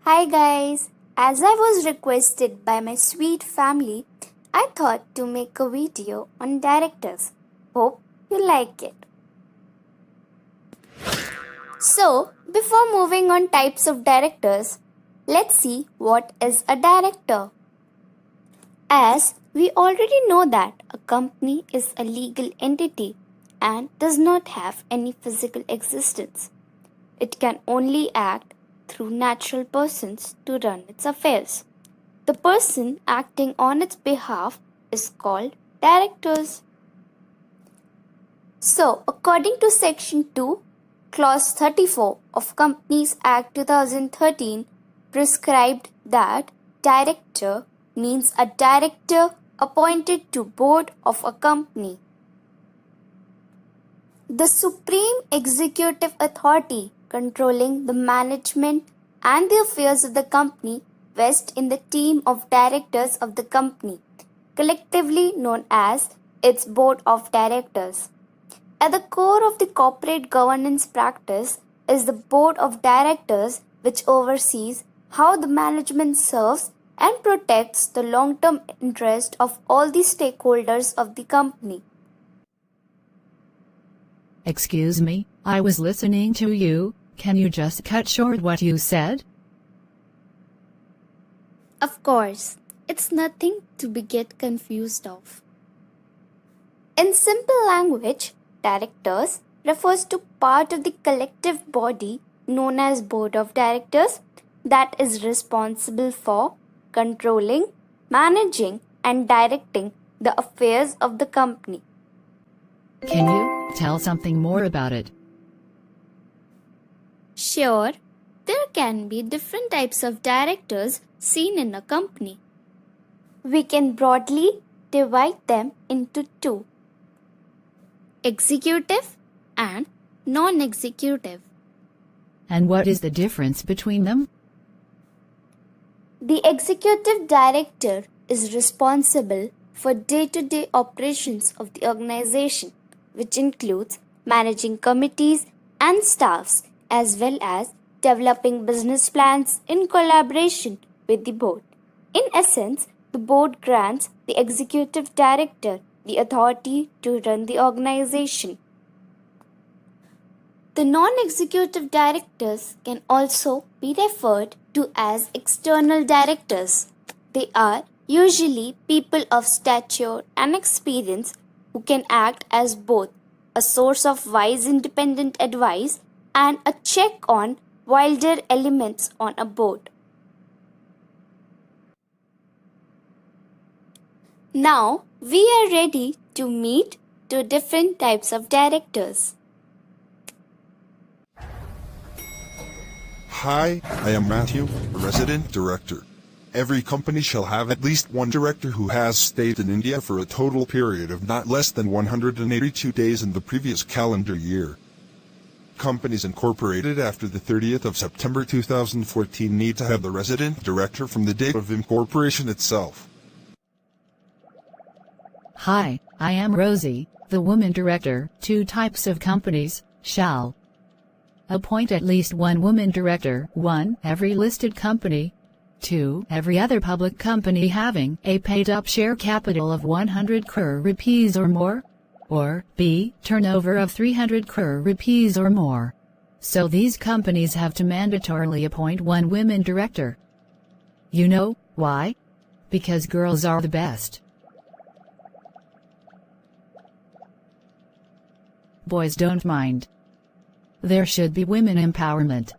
Hi guys, as I was requested by my sweet family, I thought to make a video on directors. Hope you like it. So, before moving on types of directors, let's see what is a director. As we already know that a company is a legal entity and does not have any physical existence. It can only act through natural persons to run its affairs. The person acting on its behalf is called directors. So, according to Section 2, Clause 34 of Companies Act 2013 prescribed that director means a director appointed to board of a company. The supreme executive authority controlling the management and the affairs of the company vests in the team of directors of the company, collectively known as its board of directors. At the core of the corporate governance practice is the board of directors, which oversees how the management serves and protects the long-term interest of all the stakeholders of the company. Excuse me, I was listening to you. Can you just cut short what you said? Of course, it's nothing to be get confused of. In simple language, directors refers to part of the collective body known as board of directors that is responsible for controlling, managing and directing the affairs of the company. Can you tell something more about it? Sure, there can be different types of directors seen in a company. We can broadly divide them into two: executive and non-executive. And what is the difference between them? The executive director is responsible for day-to-day operations of the organization, which includes managing committees and staffs as well as developing business plans in collaboration with the board. In essence, the board grants the executive director the authority to run the organization. The non-executive directors can also be referred to as external directors. They are usually people of stature and experience who can act as both a source of wise independent advice and a check on wilder elements on a board. Now we are ready to meet two different types of directors. Hi, I am Matthew, a resident director. Every company shall have at least one director who has stayed in India for a total period of not less than 182 days in the previous calendar year. Companies incorporated after the 30th of September 2014 need to have the resident director from the date of incorporation itself. Hi, I am Rosie, the woman director. Two types of companies shall appoint at least one woman director: 1. Every listed company. 2. Every other public company having a paid-up share capital of 100 crore rupees or more. Or, B. Turnover of 300 crore rupees or more. So these companies have to mandatorily appoint one woman director. You know why? Because girls are the best. Boys don't mind. There should be women empowerment.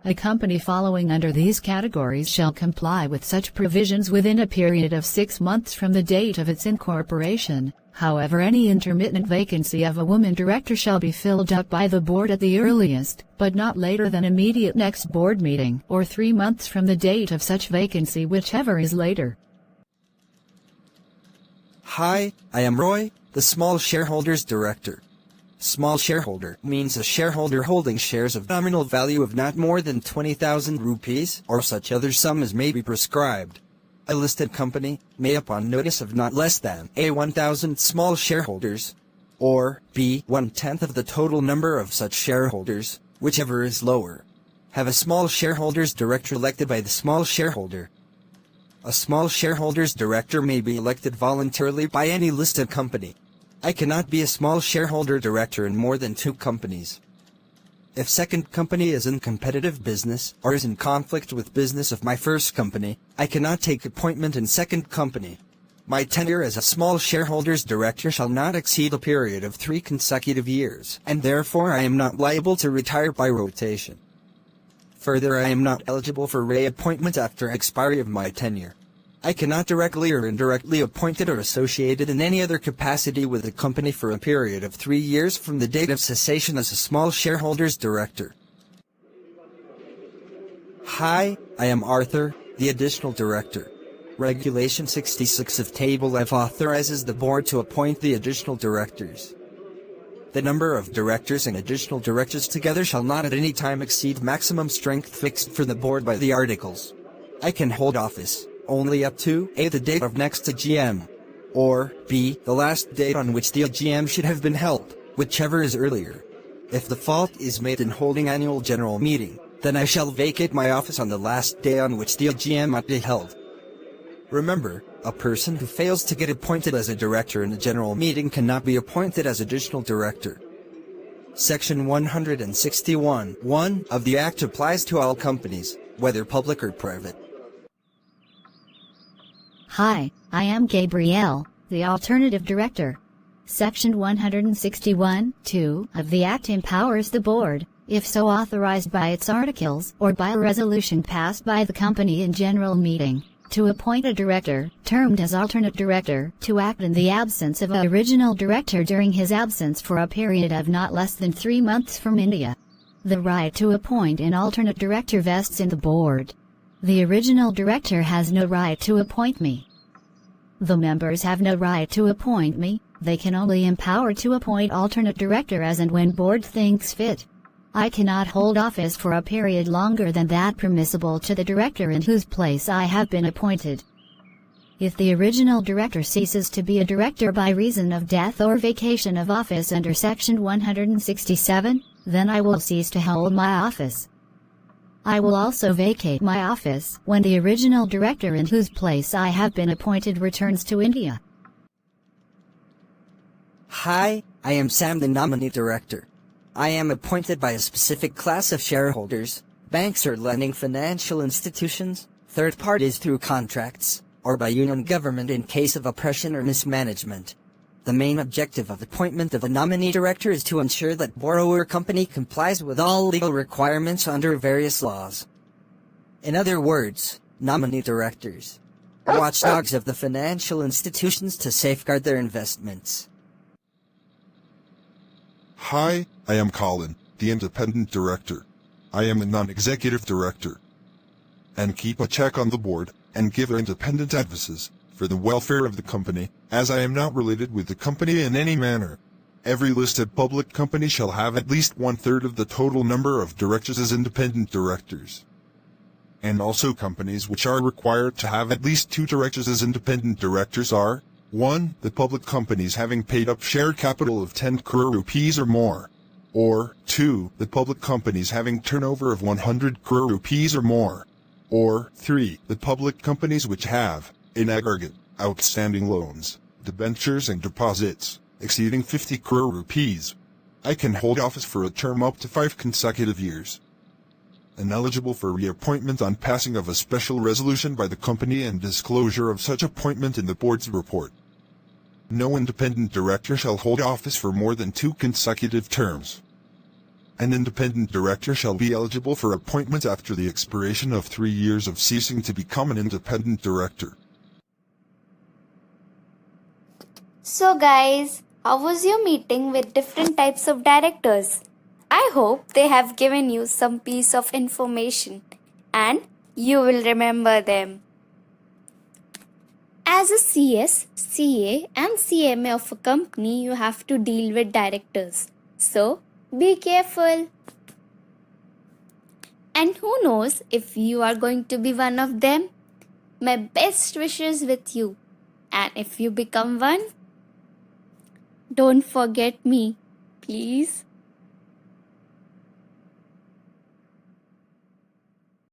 A company following under these categories shall comply with such provisions within a period of 6 months from the date of its incorporation. However, any intermittent vacancy of a woman director shall be filled up by the board at the earliest, but not later than immediate next board meeting, or 3 months from the date of such vacancy, whichever is later. Hi, I am Roy, the small shareholders director. Small shareholder means a shareholder holding shares of nominal value of not more than 20,000 rupees or such other sum as may be prescribed. A listed company may, upon notice of not less than A 1,000 small shareholders, or B 1/10 of the total number of such shareholders, whichever is lower, have a small shareholders director elected by the small shareholder. A small shareholders director may be elected voluntarily by any listed company. I cannot be a small shareholder director in more than 2 companies. If second company is in competitive business or is in conflict with business of my first company, I cannot take appointment in second company. My tenure as a small shareholders director shall not exceed a period of 3 consecutive years, and therefore I am not liable to retire by rotation. Further, I am not eligible for reappointment after expiry of my tenure. I cannot directly or indirectly appointed or associated in any other capacity with the company for a period of 3 years from the date of cessation as a small shareholders director. Hi, I am Arthur, the additional director. Regulation 66 of Table F authorizes the board to appoint the additional directors. The number of directors and additional directors together shall not at any time exceed maximum strength fixed for the board by the articles. I can hold office only up to A. the date of next AGM, or B. the last date on which the AGM should have been held, whichever is earlier. If the fault is made in holding annual general meeting, then I shall vacate my office on the last day on which the AGM might be held. Remember, a person who fails to get appointed as a director in a general meeting cannot be appointed as additional director. Section 161(1) of the Act applies to all companies, whether public or private. Hi, I am Gabrielle, the alternative director. Section 161(2) of the Act empowers the board, if so authorized by its articles or by a resolution passed by the company in general meeting, to appoint a director, termed as alternate director, to act in the absence of an original director during his absence for a period of not less than 3 months from India. The right to appoint an alternate director vests in the board. The original director has no right to appoint me. The members have no right to appoint me, they can only empower to appoint alternate director as and when board thinks fit. I cannot hold office for a period longer than that permissible to the director in whose place I have been appointed. If the original director ceases to be a director by reason of death or vacation of office under Section 167, then I will cease to hold my office. I will also vacate my office when the original director in whose place I have been appointed returns to India. Hi, I am Sam, the nominee director. I am appointed by a specific class of shareholders, banks or lending financial institutions, third parties through contracts, or by union government in case of oppression or mismanagement. The main objective of appointment of a nominee director is to ensure that borrower company complies with all legal requirements under various laws. In other words, nominee directors are watchdogs of the financial institutions to safeguard their investments. Hi, I am Colin, the independent director. I am a non-executive director. And keep a check on the board, and give independent advices, for the welfare of the company, as I am not related with the company in any manner. Every listed public company shall have at least 1/3 of the total number of directors as independent directors. And also companies which are required to have at least 2 directors as independent directors are 1. The public companies having paid up share capital of 10 crore rupees or more. Or 2. The public companies having turnover of 100 crore rupees or more. Or 3. The public companies which have, in aggregate, outstanding loans, debentures and deposits, exceeding 50 crore rupees. I can hold office for a term up to 5 consecutive years. And eligible for reappointment on passing of a special resolution by the company and disclosure of such appointment in the board's report. No independent director shall hold office for more than 2 consecutive terms. An independent director shall be eligible for appointment after the expiration of 3 years of ceasing to become an independent director. So guys, how was your meeting with different types of directors? I hope they have given you some piece of information and you will remember them. As a CS, CA and CMA of a company, you have to deal with directors. So, be careful. And who knows if you are going to be one of them? My best wishes with you. And if you become one, don't forget me, please.